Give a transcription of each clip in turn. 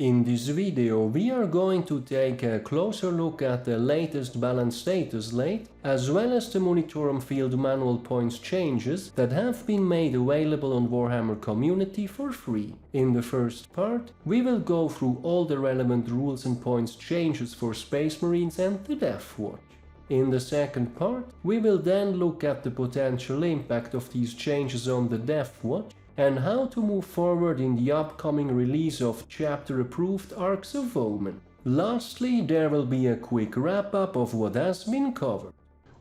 In this video we are going to take a closer look at the latest Balance Dataslate as well as the Munitorum field manual points changes that have been made available on Warhammer community for free. In the first part we will go through all the relevant rules and points changes for Space Marines and the Deathwatch. In the second part we will then look at the potential impact of these changes on the Deathwatch and how to move forward in the upcoming release of chapter-approved Arks of Omen. Lastly, there will be a quick wrap-up of what has been covered.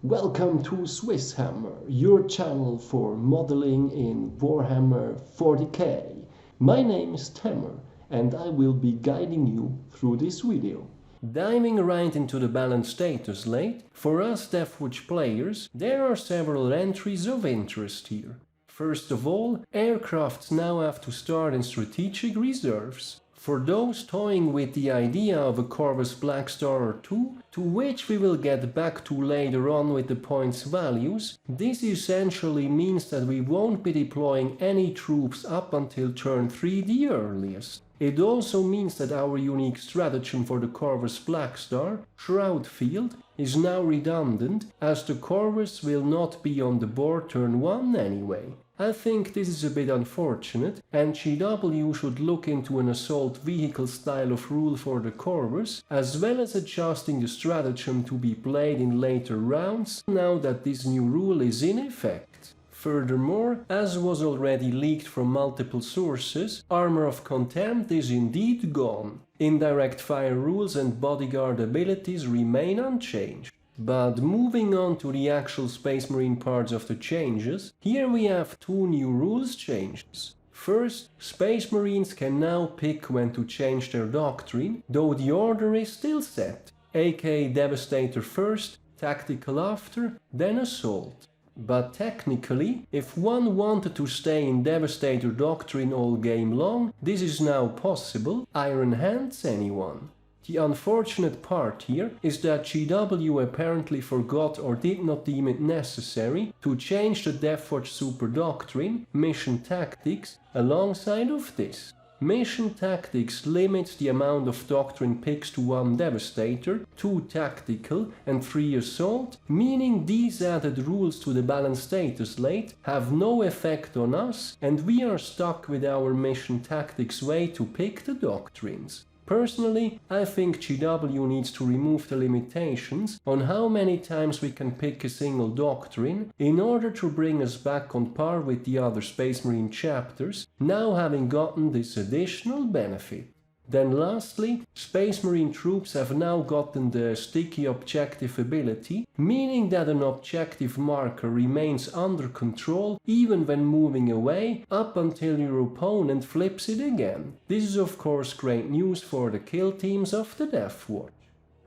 Welcome to SwissHammer, your channel for modeling in Warhammer 40k. My name is Tammer, and I will be guiding you through this video. Diving right into the Balance Dataslate, for us Deathwatch players, there are several entries of interest here. First of all, aircrafts now have to start in strategic reserves. For those toying with the idea of a Corvus Black Star or two, to which we will get back to later on with the points values, this essentially means that we won't be deploying any troops up until turn 3 the earliest. It also means that our unique stratagem for the Corvus Black Star, Shroud Field, is now redundant, as the Corvus will not be on the board turn 1 anyway. I think this is a bit unfortunate, and GW should look into an assault vehicle style of rule for the Corvus, as well as adjusting the stratagem to be played in later rounds now that this new rule is in effect. Furthermore, as was already leaked from multiple sources, Armor of Contempt is indeed gone. Indirect fire rules and bodyguard abilities remain unchanged. But moving on to the actual Space Marine parts of the changes, here we have two new rules changes. First, Space Marines can now pick when to change their doctrine, though the order is still set, aka Devastator first, Tactical after, then Assault. But technically, if one wanted to stay in Devastator doctrine all game long, this is now possible, Iron Hands anyone. The unfortunate part here is that GW apparently forgot or did not deem it necessary to change the Deathwatch Super Doctrine, Mission Tactics, alongside of this. Mission Tactics limits the amount of Doctrine picks to 1 Devastator, 2 Tactical and 3 Assault, meaning these added rules to the Balance Dataslate have no effect on us and we are stuck with our Mission Tactics way to pick the Doctrines. Personally, I think GW needs to remove the limitations on how many times we can pick a single doctrine in order to bring us back on par with the other Space Marine chapters, now having gotten this additional benefit. Then lastly, Space Marine troops have now gotten the sticky objective ability, meaning that an objective marker remains under control even when moving away up until your opponent flips it again. This is of course great news for the kill teams of the Deathwatch.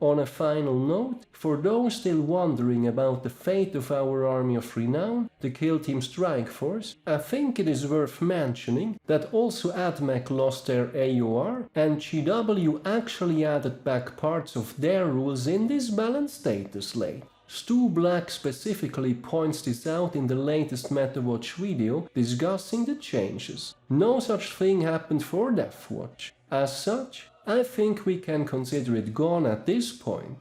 On a final note, for those still wondering about the fate of our Army of Renown, the Kill Team Strike Force, I think it is worth mentioning that also AdMech lost their AOR and GW actually added back parts of their rules in this Balance Dataslate. Stu Black specifically points this out in the latest MetaWatch video discussing the changes. No such thing happened for Deathwatch. As such, I think we can consider it gone at this point.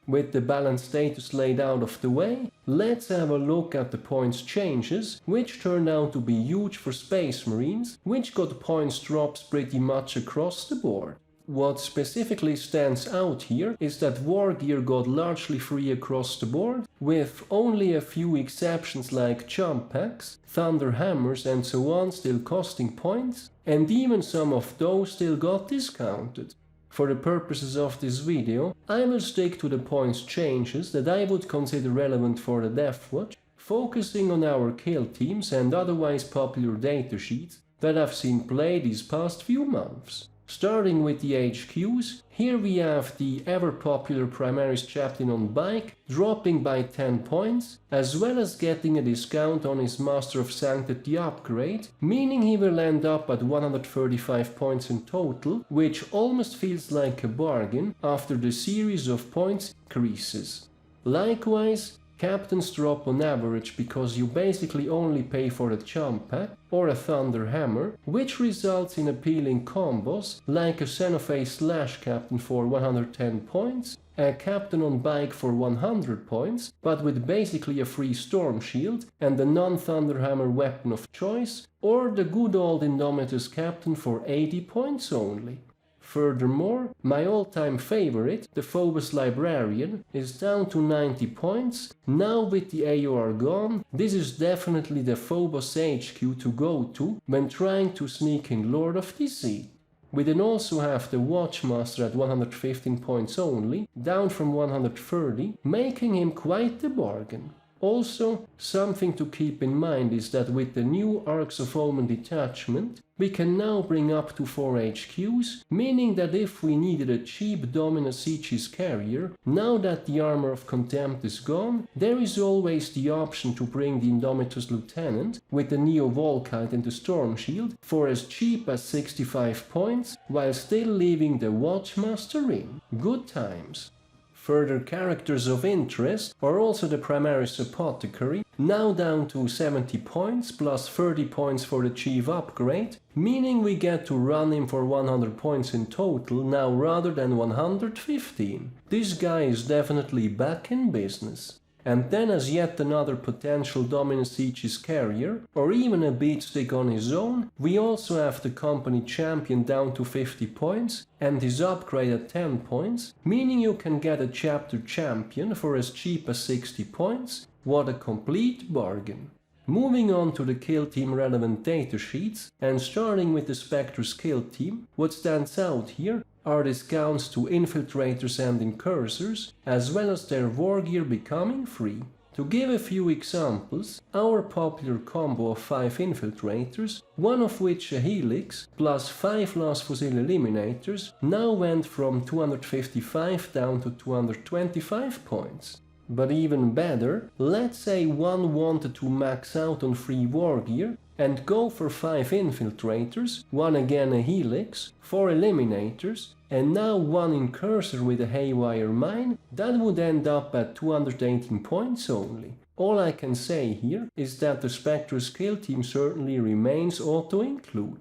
With the Balance Dataslate out of the way, let's have a look at the points changes, which turned out to be huge for Space Marines, which got points drops pretty much across the board. What specifically stands out here is that wargear got largely free across the board, with only a few exceptions like jump packs, thunder hammers and so on still costing points, and even some of those still got discounted. For the purposes of this video, I will stick to the points changes that I would consider relevant for the Deathwatch, focusing on our kill teams and otherwise popular datasheets that I've seen play these past few months. Starting with the HQs, here we have the ever-popular Primaris Chaplain on bike dropping by 10 points, as well as getting a discount on his Master of Sanctity upgrade, meaning he will end up at 135 points in total, which almost feels like a bargain after the series of points increases. Likewise, Captains drop on average because you basically only pay for a jump pack or a thunder hammer, which results in appealing combos like a Xenophase Slash Captain for 110 points, a Captain on Bike for 100 points, but with basically a free Storm Shield and a non-Thunder Hammer weapon of choice, or the good old Indomitus Captain for 80 points only. Furthermore, my all-time favorite, the Phobos Librarian, is down to 90 points. Now with the AOR gone, this is definitely the Phobos HQ to go to when trying to sneak in Lord of Deceit. We then also have the Watchmaster at 115 points only, down from 130, making him quite the bargain. Also, something to keep in mind is that with the new Arks of Omen detachment, we can now bring up to 4 HQs, meaning that if we needed a cheap Dominus Aegis carrier, now that the Armor of Contempt is gone, there is always the option to bring the Indomitus Lieutenant with the Neo Volkite and the Storm Shield for as cheap as 65 points, while still leaving the Watchmaster in. Good times. Further characters of interest are also the Primaris Apothecary, now down to 70 points plus 30 points for the Chief upgrade, meaning we get to run him for 100 points in total now rather than 115. This guy is definitely back in business. And then as yet another potential Dominus Aegis carrier, or even a beatstick on his own, we also have the company champion down to 50 points and his upgrade at 10 points, meaning you can get a chapter champion for as cheap as 60 points. What a complete bargain. Moving on to the kill team relevant datasheets, and starting with the Spectre's kill team, what stands out here are discounts to infiltrators and incursors, as well as their wargear becoming free. To give a few examples, our popular combo of 5 infiltrators, one of which a helix, plus 5 Las Fusil eliminators, now went from 255 down to 225 points. But even better, let's say one wanted to max out on free wargear and go for 5 infiltrators, one again a helix, 4 eliminators, and now one incursor with a haywire mine, that would end up at 218 points only. All I can say here is that the Spectre's kill team certainly remains auto-include.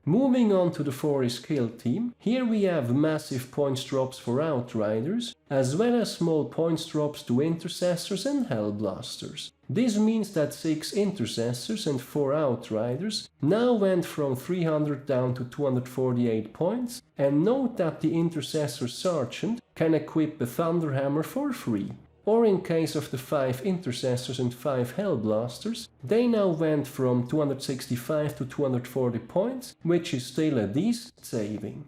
Moving on to the Forest kill team, here we have massive points drops for Outriders, as well as small points drops to Intercessors and Hellblasters. This means that 6 Intercessors and 4 Outriders now went from 300 down to 248 points, and note that the Intercessor Sergeant can equip a Thunder Hammer for free. Or in case of the 5 Intercessors and 5 Hellblasters, they now went from 265 to 240 points, which is still a decent saving.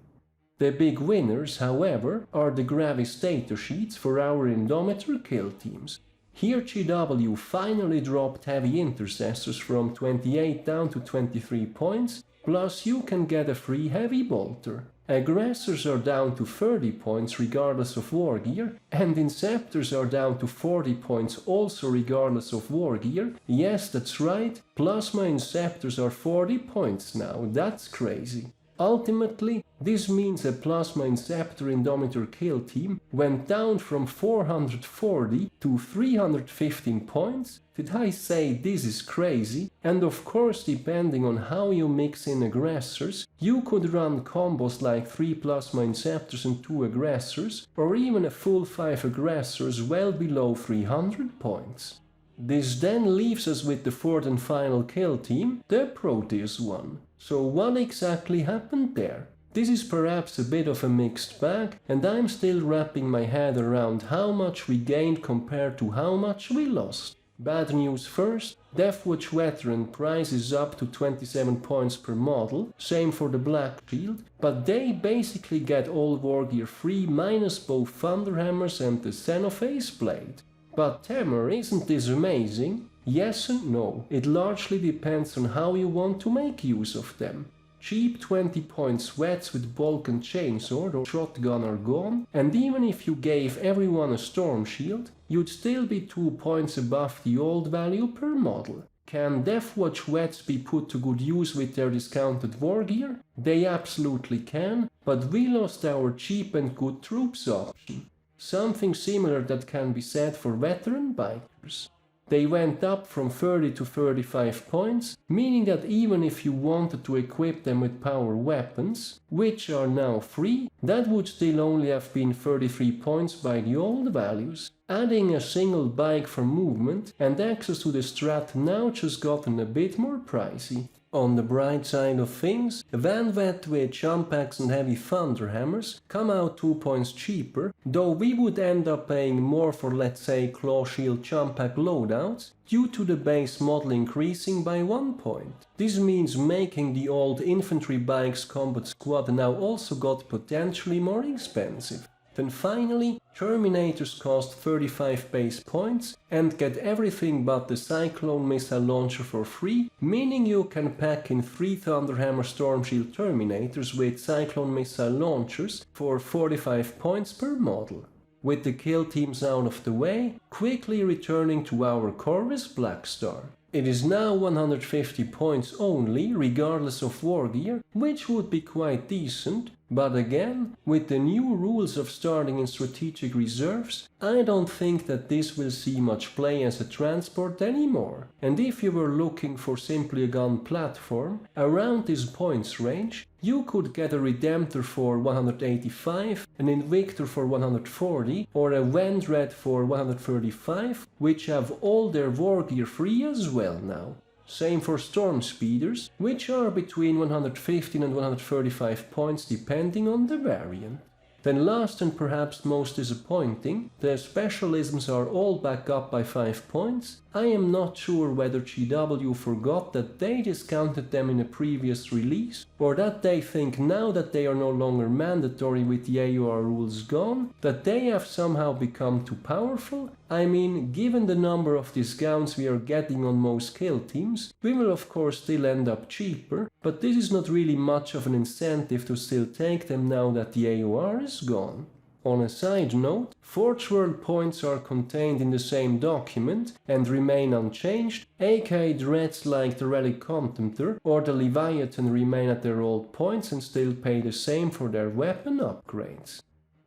The big winners, however, are the Gravis datasheets for our Indomitor kill teams. Here GW finally dropped heavy Intercessors from 28 down to 23 points, plus you can get a free heavy bolter. Aggressors are down to 30 points regardless of wargear, and Inceptors are down to 40 points also regardless of wargear. Yes, that's right, Plasma Inceptors are 40 points now, that's crazy. Ultimately, this means a Plasma Inceptor Indomitor kill team went down from 440 to 315 points. Did I say this is crazy? And of course, depending on how you mix in aggressors, you could run combos like 3 Plasma Inceptors and 2 aggressors, or even a full 5 aggressors well below 300 points. This then leaves us with the 4th and final kill team, the Proteus one. So what exactly happened there? This is perhaps a bit of a mixed bag, and I'm still wrapping my head around how much we gained compared to how much we lost. Bad news first, Deathwatch Veteran price is up to 27 points per model, same for the Black Shield, but they basically get all wargear free minus both Thunderhammers and the Xenophase Blade. But Temur, isn't this amazing? Yes and no, it largely depends on how you want to make use of them. Cheap 20 point sweats with bulk and chainsword or shotgun are gone, and even if you gave everyone a storm shield, you'd still be 2 points above the old value per model. Can Deathwatch Vets be put to good use with their discounted wargear? They absolutely can, but we lost our cheap and good troops option. Something similar that can be said for veteran bikers. They went up from 30 to 35 points, meaning that even if you wanted to equip them with power weapons, which are now free, that would still only have been 33 points by the old values. Adding a single bike for movement and access to the strat now just gotten a bit more pricey. On the bright side of things, Van Vet with jump packs and heavy thunder hammers come out 2 points cheaper, though we would end up paying more for, let's say, claw shield jump pack loadouts due to the base model increasing by 1 point. This means making the old infantry bikes combat squad now also got potentially more expensive. Then finally, Terminators cost 35 base points and get everything but the Cyclone missile launcher for free, meaning you can pack in 3 Thunderhammer Storm Shield Terminators with Cyclone missile launchers for 45 points per model. With the kill teams out of the way, quickly returning to our Corvus Blackstar. It is now 150 points only, regardless of wargear, which would be quite decent, but again, with the new rules of starting in strategic reserves, I don't think that this will see much play as a transport anymore. And if you were looking for simply a gun platform, around this points range, you could get a Redemptor for 185, an Invictor for 140, or a Vendred for 135, which have all their wargear free as well now. Same for Storm Speeders, which are between 115 and 135 points depending on the variant. Then last and perhaps most disappointing, the specialisms are all back up by 5 points. I am not sure whether GW forgot that they discounted them in a previous release, or that they think now that they are no longer mandatory with the AOR rules gone, that they have somehow become too powerful. I mean, given the number of discounts we are getting on most kill teams, we will of course still end up cheaper, but this is not really much of an incentive to still take them now that the AOR is gone. On a side note, Forge World points are contained in the same document and remain unchanged, aka dreads like the Relic Contemptor or the Leviathan remain at their old points and still pay the same for their weapon upgrades.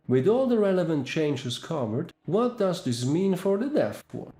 With all the relevant changes covered, what does this mean for the Deathwatch?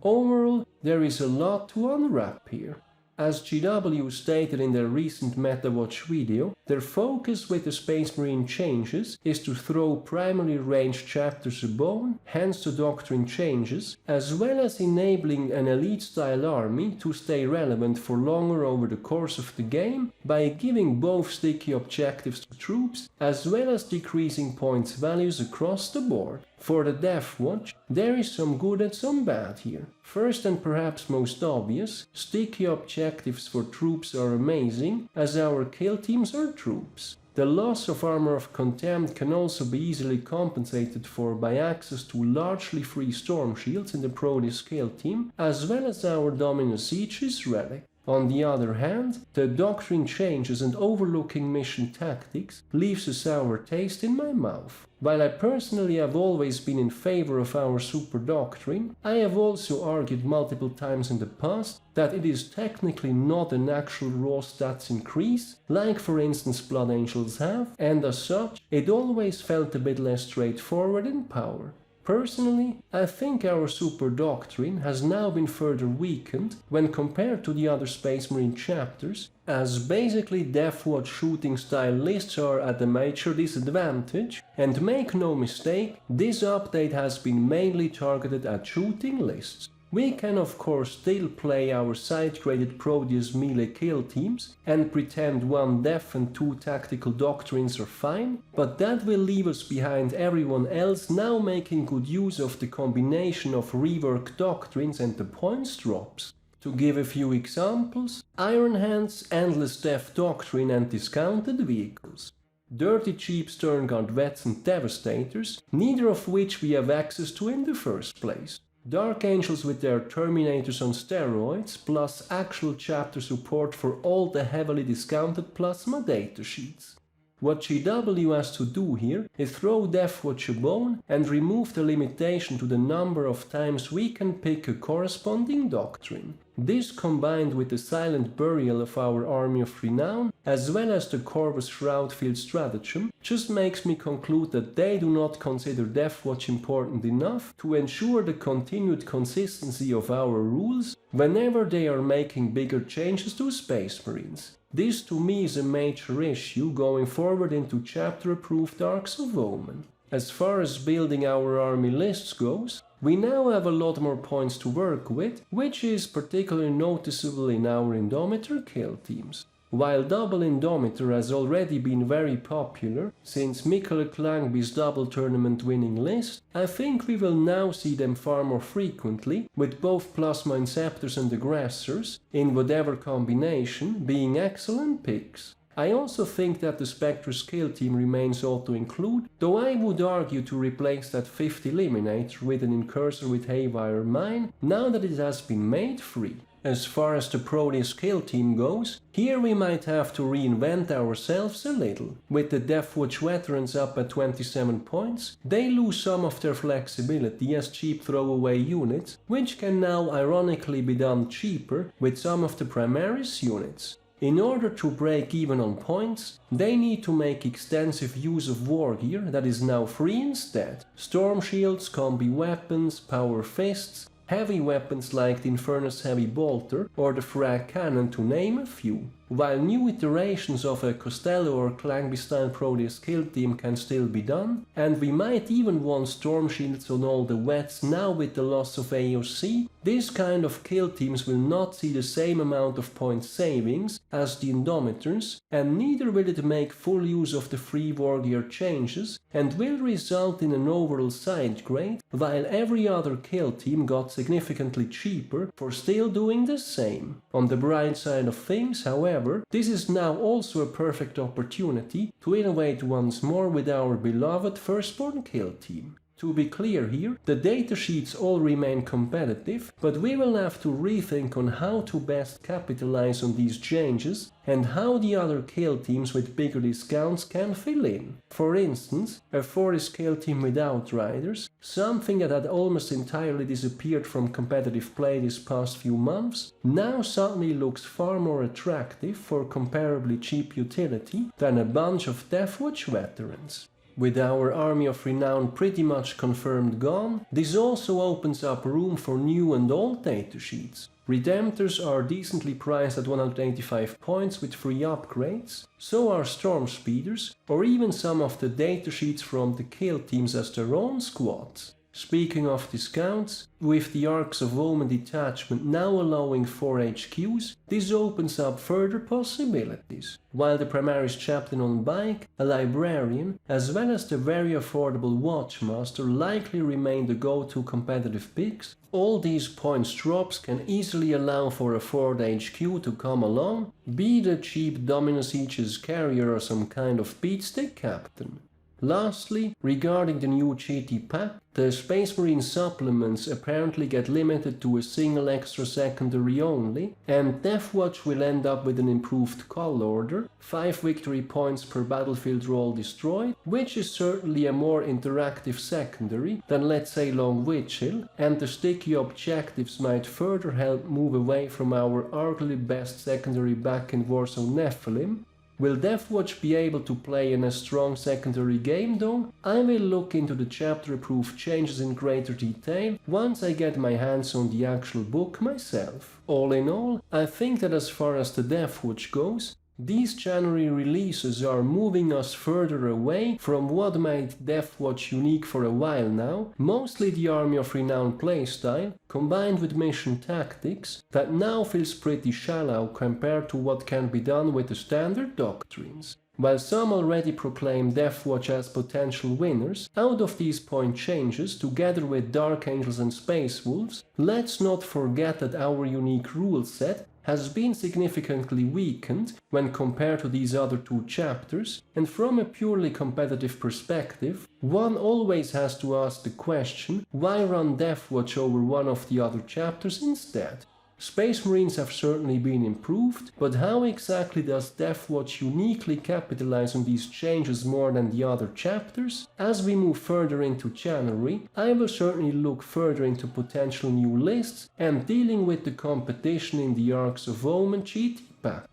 Overall, there is a lot to unwrap here. As GW stated in their recent MetaWatch video, their focus with the Space Marine changes is to throw primarily ranged chapters a bone, hence the doctrine changes, as well as enabling an elite-style army to stay relevant for longer over the course of the game by giving both sticky objectives to troops, as well as decreasing points values across the board. For the Deathwatch, there is some good and some bad here. First and perhaps most obvious, sticky objectives for troops are amazing, as our kill teams are troops. The loss of Armor of Contempt can also be easily compensated for by access to largely free Storm Shields in the Proteus kill team, as well as our Dominus Aegis relic. On the other hand, the doctrine changes and overlooking mission tactics leaves a sour taste in my mouth. While I personally have always been in favor of our super doctrine, I have also argued multiple times in the past that it is technically not an actual raw stats increase, like for instance Blood Angels have, and as such, it always felt a bit less straightforward in power. Personally, I think our super doctrine has now been further weakened when compared to the other Space Marine chapters, as basically Deathwatch shooting style lists are at a major disadvantage, and make no mistake, this update has been mainly targeted at shooting lists. We can of course still play our side-graded Proteus melee kill teams and pretend 1 def and 2 tactical doctrines are fine, but that will leave us behind everyone else now making good use of the combination of reworked doctrines and the points drops. To give a few examples, Iron Hands, Endless Death Doctrine and discounted vehicles. Dirty cheap Sternguard Vets and Devastators, neither of which we have access to in the first place. Dark Angels with their Terminators on steroids, plus actual chapter support for all the heavily discounted Plasma datasheets. What GW has to do here is throw Deathwatch a bone and remove the limitation to the number of times we can pick a corresponding doctrine. This, combined with the silent burial of our Army of Renown, as well as the Corvus Shroudfield stratagem, just makes me conclude that they do not consider Deathwatch important enough to ensure the continued consistency of our rules whenever they are making bigger changes to Space Marines. This to me is a major issue going forward into chapter-approved Arks of Omen. As far as building our army lists goes, we now have a lot more points to work with, which is particularly noticeable in our Indomitor kill teams. While double Indomitor has already been very popular since Michele Klangby's double tournament winning list, I think we will now see them far more frequently, with both Plasma Inceptors and Aggressors, in whatever combination, being excellent picks. I also think that the Spectre's kill team remains auto-include, though I would argue to replace that 5th Eliminator with an Incursor with Haywire Mine, now that it has been made free. As far as the Proteus kill team goes, here we might have to reinvent ourselves a little. With the Deathwatch Veterans up at 27 points, they lose some of their flexibility as cheap throwaway units, which can now ironically be done cheaper with some of the Primaris units. In order to break even on points, they need to make extensive use of wargear that is now free instead. Storm shields, combi weapons, power fists, heavy weapons like the Infernus Heavy Bolter or the Frag Cannon to name a few. While new iterations of a Costello or Klangby style Proteus kill team can still be done, and we might even want storm shields on all the Vets now with the loss of AOC, this kind of kill teams will not see the same amount of point savings as the Indomitors, and neither will it make full use of the free wargear changes, and will result in an overall side grade, while every other kill team got significantly cheaper for still doing the same. On the bright side of things, however, this is now also a perfect opportunity to innovate once more with our beloved Firstborn kill team. To be clear here, the datasheets all remain competitive, but we will have to rethink on how to best capitalize on these changes and how the other kill teams with bigger discounts can fill in. For instance, a Forest kill team with Outriders, something that had almost entirely disappeared from competitive play this past few months, now suddenly looks far more attractive for comparably cheap utility than a bunch of Deathwatch Veterans. With our Army of Renown pretty much confirmed gone, this also opens up room for new and old datasheets. Redemptors are decently priced at 185 points with free upgrades, so are Storm Speeders, or even some of the datasheets from the kill teams as their own squads. Speaking of discounts, with the Arks of Omen detachment now allowing 4 HQs, this opens up further possibilities. While the Primaris Chaplain on bike, a Librarian, as well as the very affordable Watchmaster likely remain the go-to competitive picks, all these points drops can easily allow for a 4th HQ to come along, be it a cheap Dominus Aegis carrier or some kind of beatstick captain. Lastly, regarding the new GT pack, the Space Marine supplements apparently get limited to a single extra secondary only, and Deathwatch will end up with an improved call order, 5 victory points per battlefield roll destroyed, which is certainly a more interactive secondary than let's say Long Vigil, and the sticky objectives might further help move away from our arguably best secondary back in Warzone Nephilim. Will Deathwatch be able to play in a strong secondary game though? I will look into the chapter-approved changes in greater detail once I get my hands on the actual book myself. All in all, I think that as far as the Deathwatch goes, these January releases are moving us further away from what made Deathwatch unique for a while now, mostly the Army of Renown playstyle, combined with mission tactics, that now feels pretty shallow compared to what can be done with the standard doctrines. While some already proclaim Deathwatch as potential winners, out of these point changes, together with Dark Angels and Space Wolves, let's not forget that our unique rule set has been significantly weakened when compared to these other two chapters, and from a purely competitive perspective, one always has to ask the question, why run Deathwatch over one of the other chapters instead? Space Marines have certainly been improved, but how exactly does Deathwatch uniquely capitalize on these changes more than the other chapters? As we move further into January, I will certainly look further into potential new lists and dealing with the competition in the Arks of Omen GT pack.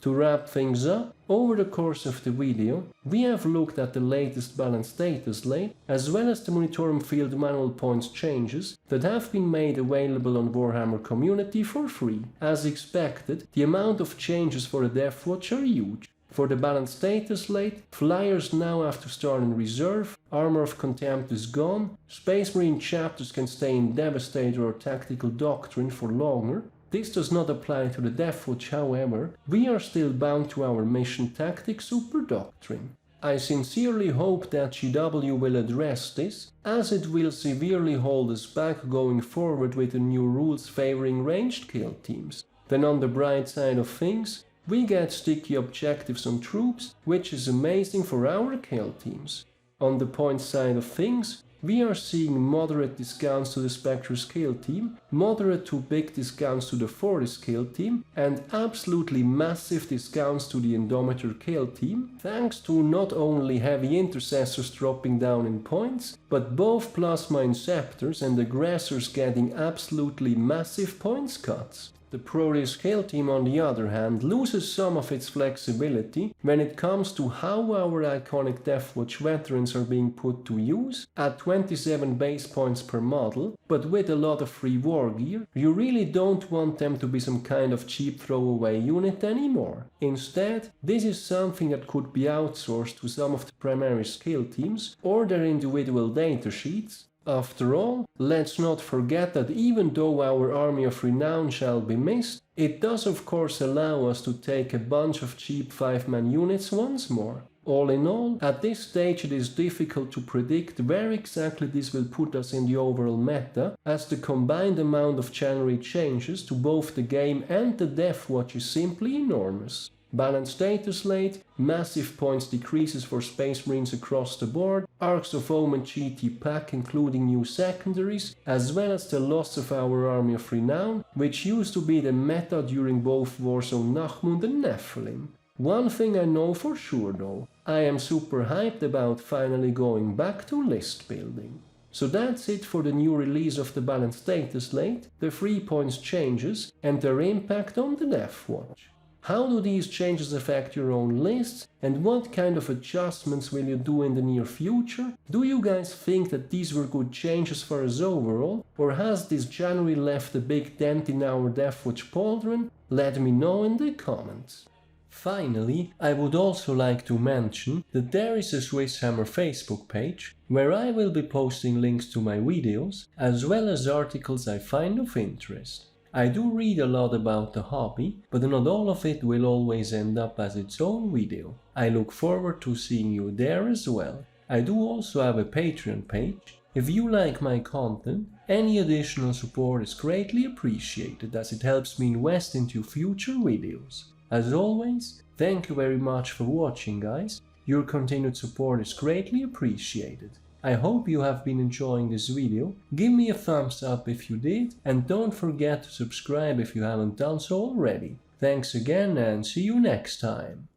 To wrap things up, over the course of the video, we have looked at the latest Balance Dataslate as well as the Munitorum field manual points changes that have been made available on Warhammer community for free. As expected, the amount of changes for the Deathwatch are huge. For the Balance Dataslate, Flyers now have to start in reserve, Armor of Contempt is gone, Space Marine chapters can stay in Devastator or Tactical Doctrine for longer. This does not apply to the Deathwatch, however, we are still bound to our mission tactic Super Doctrine. I sincerely hope that GW will address this, as it will severely hold us back going forward with the new rules favoring ranged kill teams. Then on the bright side of things, we get sticky objectives on troops, which is amazing for our kill teams. On the point side of things, we are seeing moderate discounts to the Spectre's kill team, moderate to big discounts to the Fortis kill team, and absolutely massive discounts to the Indomitor kill team, thanks to not only heavy intercessors dropping down in points, but both Plasma Inceptors and Aggressors getting absolutely massive points cuts. The Proteus kill team, on the other hand, loses some of its flexibility when it comes to how our iconic Deathwatch Veterans are being put to use, at 27 base points per model, but with a lot of free wargear. You really don't want them to be some kind of cheap throwaway unit anymore. Instead, this is something that could be outsourced to some of the primary skill teams or their individual datasheets. After all, let's not forget that even though our Army of Renown shall be missed, it does of course allow us to take a bunch of cheap 5-man units once more. All in all, at this stage it is difficult to predict where exactly this will put us in the overall meta, as the combined amount of January changes to both the game and the Deathwatch is simply enormous. Balance Dataslate, massive points decreases for Space Marines across the board, Arks of Omen GT pack including new secondaries, as well as the loss of our Army of Renown, which used to be the meta during both Warzone Nachmund and Nephilim. One thing I know for sure though, I am super hyped about finally going back to list building. So that's it for the new release of the Balance Dataslate, the 3 points changes and their impact on the Deathwatch. How do these changes affect your own lists, and what kind of adjustments will you do in the near future? Do you guys think that these were good changes for us overall, or has this January left a big dent in our Deathwatch pauldron? Let me know in the comments. Finally, I would also like to mention that there is a SwissHammer Facebook page where I will be posting links to my videos as well as articles I find of interest. I do read a lot about the hobby, but not all of it will always end up as its own video. I look forward to seeing you there as well. I do also have a Patreon page. If you like my content, any additional support is greatly appreciated as it helps me invest into future videos. As always, thank you very much for watching, guys. Your continued support is greatly appreciated. I hope you have been enjoying this video. Give me a thumbs up if you did, and don't forget to subscribe if you haven't done so already. Thanks again and see you next time.